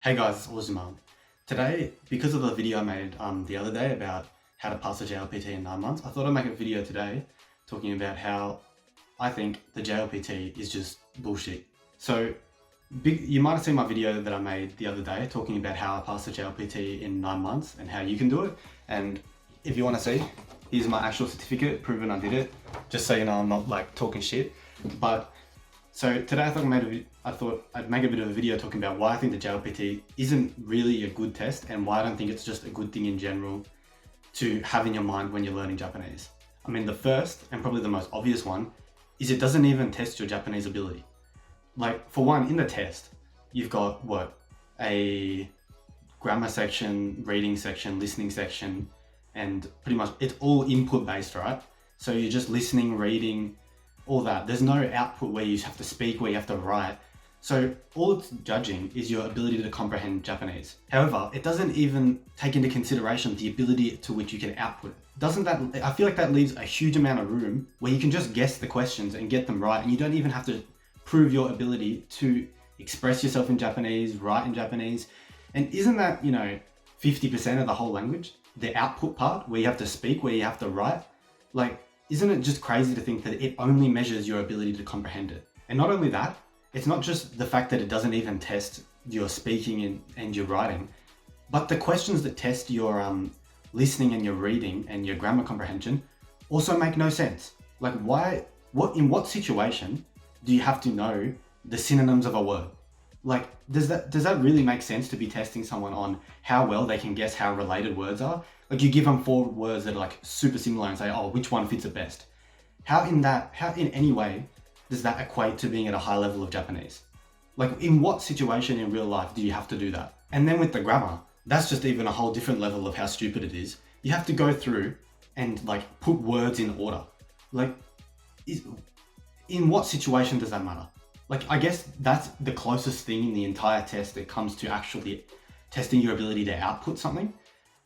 Hey guys, it's Uzman. Today, because of the video I made the other day about how to pass a JLPT in 9 months, I thought I'd make a video today talking about how I think the JLPT is just bullshit. So, you might have seen my video that I made the other day talking about how I passed the JLPT in 9 months and how you can do it. And if you want to see, here's my actual certificate proving I did it, just so you know I'm not like talking shit. But so today I thought I'd make a bit of a video talking about why I think the JLPT isn't really a good test and why I don't think it's just a good thing in general to have in your mind when you're learning Japanese. I mean, the first and probably the most obvious one is it doesn't even test your Japanese ability. Like, for one, in the test, you've got a grammar section, reading section, listening section, and pretty much it's all input based, right? So you're just listening, reading, all that. There's no output where you have to speak, where you have to write. So all it's judging is your ability to comprehend Japanese. However, it doesn't even take into consideration the ability to which you can output it. Doesn't that, I feel like that leaves a huge amount of room where you can just guess the questions and get them right, and you don't even have to prove your ability to express yourself in Japanese, write in Japanese. And isn't that, 50% of the whole language? The output part, where you have to speak, where you have to write? Like, isn't it just crazy to think that it only measures your ability to comprehend it? And not only that, it's not just the fact that it doesn't even test your speaking and your writing, but the questions that test your listening and your reading and your grammar comprehension also make no sense. Like, in what situation do you have to know the synonyms of a word? Like, does that really make sense to be testing someone on how well they can guess how related words are? Like, you give them 4 words that are like super similar and say, oh, which one fits it best? How in any way does that equate to being at a high level of Japanese? Like, in what situation in real life do you have to do that? And then with the grammar, that's just even a whole different level of how stupid it is. You have to go through and like put words in order. Like, in what situation does that matter? Like, I guess that's the closest thing in the entire test that comes to actually testing your ability to output something.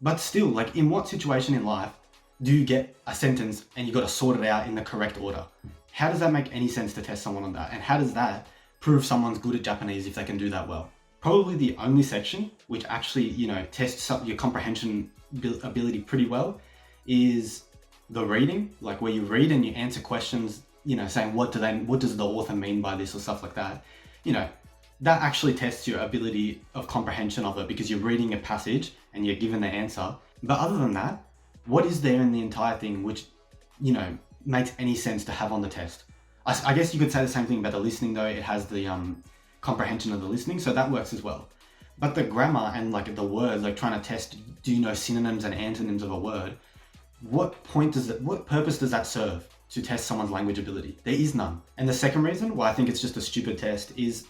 But still, like, in what situation in life do you get a sentence and you got to sort it out in the correct order? How does that make any sense to test someone on that? And how does that prove someone's good at Japanese if they can do that well? Probably the only section which actually, tests up your comprehension ability pretty well is the reading, like where you read and you answer questions, saying what does the author mean by this or stuff like that. That actually tests your ability of comprehension of it because you're reading a passage and you're given the answer. But other than that, what is there in the entire thing which, makes any sense to have on the test? I guess you could say the same thing about the listening though. It has the comprehension of the listening, so that works as well. But the grammar and like the words, like trying to test, do you know synonyms and antonyms of a word? What purpose does that serve to test someone's language ability? There is none. And the second reason why I think it's just a stupid test is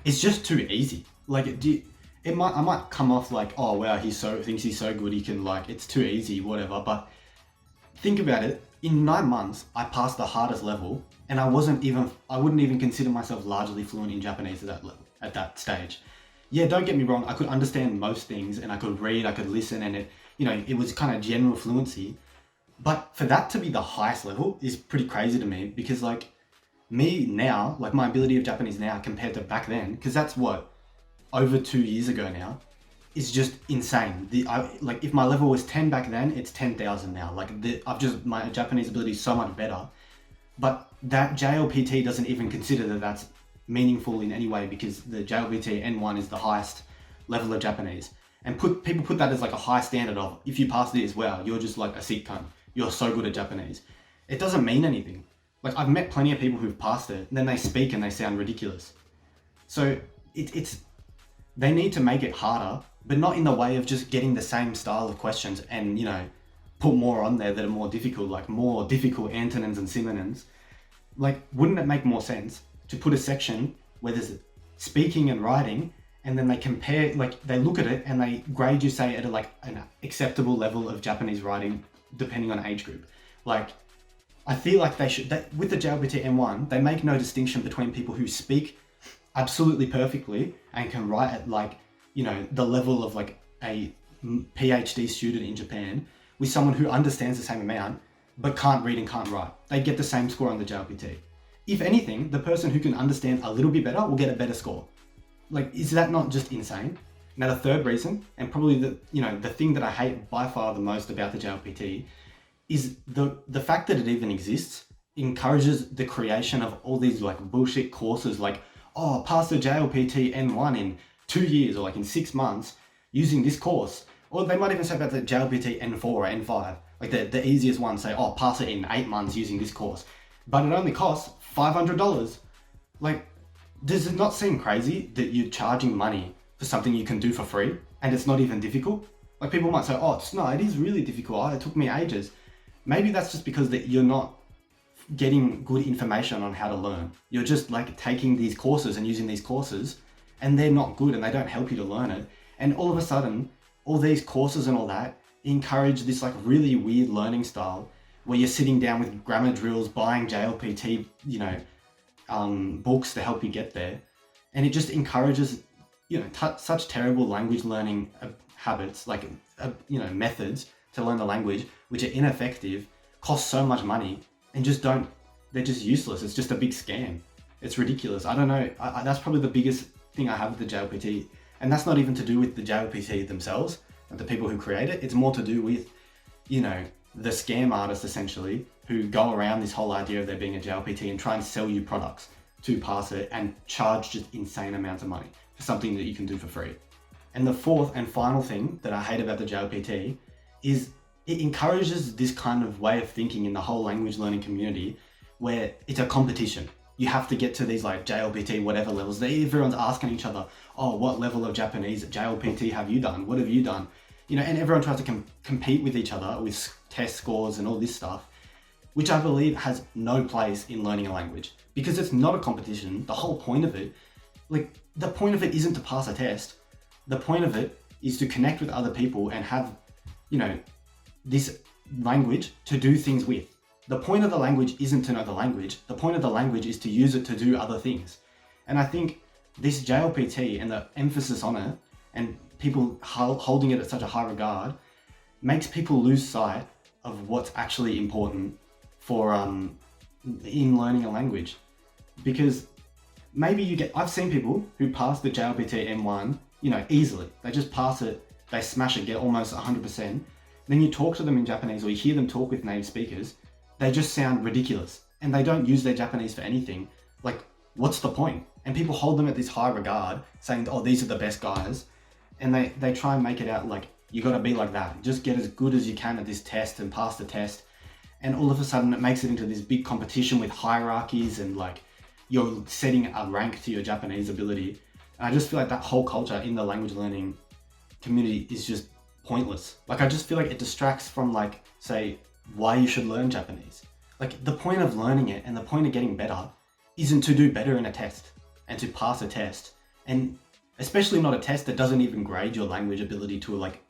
it's just too easy. Like, I might come off like, oh wow, thinks he's so good, he can, like, it's too easy, whatever. But think about it. In 9 months, I passed the hardest level, and I wouldn't even consider myself largely fluent in Japanese at that level, at that stage. Yeah, don't get me wrong, I could understand most things, and I could read, I could listen, and it was kind of general fluency. But for that to be the highest level is pretty crazy to me, because like me now, like my ability of Japanese now compared to back then, because that's over 2 years ago now, is just insane. Like, if my level was 10 back then, it's 10,000 now. Like, my Japanese ability is so much better. But that JLPT doesn't even consider that that's meaningful in any way, because the JLPT N1 is the highest level of Japanese. And people put that as like a high standard of, if you pass this, wow, you're just like a sick cunt. You're so good at Japanese. It doesn't mean anything. Like, I've met plenty of people who've passed it, and then they speak and they sound ridiculous. So they need to make it harder, but not in the way of just getting the same style of questions and, put more on there that are more difficult, like more difficult antonyms and synonyms. Like, wouldn't it make more sense to put a section where there's speaking and writing, and then they compare, like they look at it and they grade you, say, at an acceptable level of Japanese writing, depending on age group. Like, I feel like with the JLPT M1, they make no distinction between people who speak absolutely perfectly and can write at the level of like a PhD student in Japan, with someone who understands the same amount but can't read and can't write. They get the same score on the JLPT. If anything, the person who can understand a little bit better will get a better score. Like, is that not just insane? Now the third reason, and probably the thing that I hate by far the most about the JLPT, is the fact that it even exists encourages the creation of all these like bullshit courses like, oh, pass the JLPT N1 in 2 years or like in 6 months using this course. Or they might even say about the JLPT N4 or N5, like the easiest one, say, oh, pass it in 8 months using this course. But it only costs $500. Like, does it not seem crazy that you're charging money for something you can do for free and it's not even difficult? Like, people might say, oh, no, it is really difficult. Oh, it took me ages. Maybe that's just because that you're not getting good information on how to learn. You're just like taking these courses and using these courses and they're not good and they don't help you to learn it. And all of a sudden, all these courses and all that encourage this like really weird learning style where you're sitting down with grammar drills, buying JLPT, books to help you get there. And it just encourages, such terrible language learning habits, like, methods to learn the language, which are ineffective, cost so much money, and they're just useless. It's just a big scam. It's ridiculous. I don't know. That's probably the biggest thing I have with the JLPT. And that's not even to do with the JLPT themselves, and the people who create it. It's more to do with, the scam artists essentially, who go around this whole idea of there being a JLPT and try and sell you products to pass it and charge just insane amounts of money for something that you can do for free. And the fourth and final thing that I hate about the JLPT is it encourages this kind of way of thinking in the whole language learning community where it's a competition. You have to get to these like JLPT whatever levels. Everyone's asking each other, oh, what level of Japanese JLPT have you done? What have you done? And everyone tries to compete with each other with test scores and all this stuff, which I believe has no place in learning a language because it's not a competition. The whole point of it, the point of it isn't to pass a test. The point of it is to connect with other people and have, this language to do things with. The point of the language isn't to know the language. The point of the language is to use it to do other things. And I think this JLPT and the emphasis on it and people holding it at such a high regard makes people lose sight of what's actually important for in learning a language. Because maybe I've seen people who pass the JLPT M1, easily. They just pass it, they smash it, get almost 100%. Then you talk to them in Japanese or you hear them talk with native speakers, they just sound ridiculous and they don't use their Japanese for anything. Like, what's the point? And people hold them at this high regard saying, oh, these are the best guys. And they try and make it out like, you gotta be like that. Just get as good as you can at this test and pass the test. And all of a sudden it makes it into this big competition with hierarchies and like you're setting a rank to your Japanese ability. And I just feel like that whole culture in the language learning community is just pointless. Like, I just feel like it distracts from like, say, why you should learn Japanese. Like, the point of learning it and the point of getting better isn't to do better in a test and to pass a test. And especially not a test that doesn't even grade your language ability to like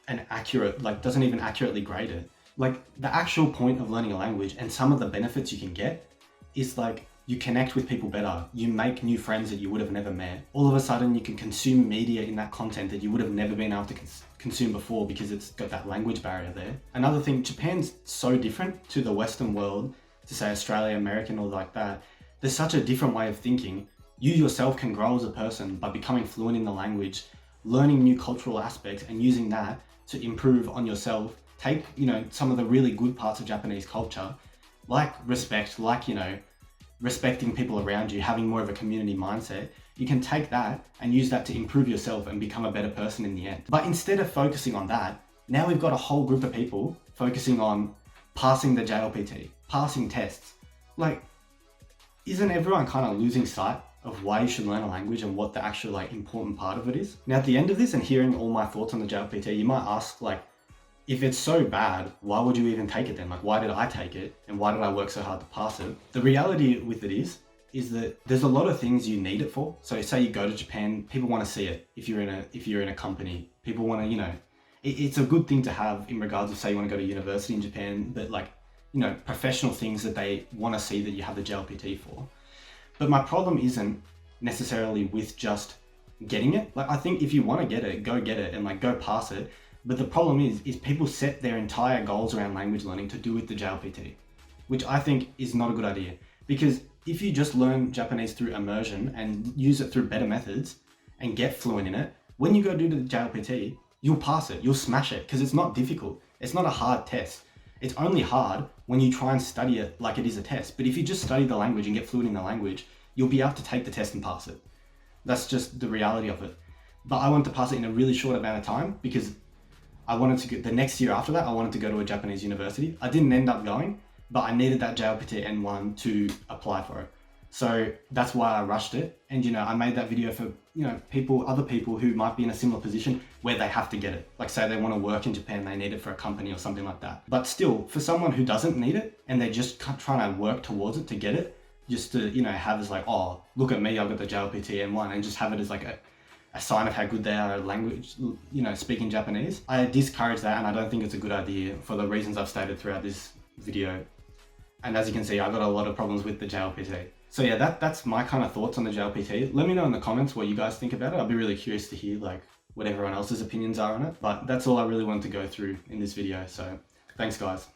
doesn't even accurately grade it. Like, the actual point of learning a language and some of the benefits you can get is like, you connect with people better, you make new friends that you would have never met. All of a sudden you can consume media in that content that you would have never been able to consume before because it's got that language barrier there. Another thing, Japan's so different to the Western world, to say Australia, American or like that. There's such a different way of thinking. You yourself can grow as a person by becoming fluent in the language, learning new cultural aspects and using that to improve on yourself. Take, some of the really good parts of Japanese culture, like respect, like, respecting people around you, having more of a community mindset. You can take that and use that to improve yourself and become a better person in the end. But instead of focusing on that, now we've got a whole group of people focusing on passing the JLPT, passing tests. Like, isn't everyone kind of losing sight of why you should learn a language and what the actual important part of it is? Now, at the end of this and hearing all my thoughts on the JLPT, you might ask, if it's so bad, why would you even take it then? Why did I take it? And why did I work so hard to pass it? The reality with it is that there's a lot of things you need it for. So say you go to Japan, people want to see it. If you're in a company, people want to, it's a good thing to have in regards of, say, you want to go to university in Japan, but professional things that they want to see that you have the JLPT for. But my problem isn't necessarily with just getting it. I think if you want to get it and go pass it. But the problem is people set their entire goals around language learning to do with the JLPT, which I think is not a good idea. Because if you just learn Japanese through immersion and use it through better methods and get fluent in it, when you go do the JLPT, you'll pass it, you'll smash it, because it's not difficult. It's not a hard test. It's only hard when you try and study it like it is a test. But if you just study the language and get fluent in the language, you'll be able to take the test and pass it. That's just the reality of it. But I wanted to pass it in a really short amount of time because I wanted to the next year after that, I wanted to go to a Japanese university. I didn't end up going, but I needed that JLPT N1 to apply for it. So that's why I rushed it. And, I made that video for, other people who might be in a similar position where they have to get it. Like say they want to work in Japan, they need it for a company or something like that. But still, for someone who doesn't need it and they're just trying to work towards it to get it, just to, have as like, oh, look at me, I've got the JLPT N1, and just have it as like a sign of how good they are at language, speaking Japanese. I discourage that, and I don't think it's a good idea for the reasons I've stated throughout this video. And as you can see, I got a lot of problems with the JLPT. So yeah, that's my kind of thoughts on the JLPT. Let me know in the comments what you guys think about it. I'll be really curious to hear like what everyone else's opinions are on it. But that's all I really wanted to go through in this video. So thanks guys.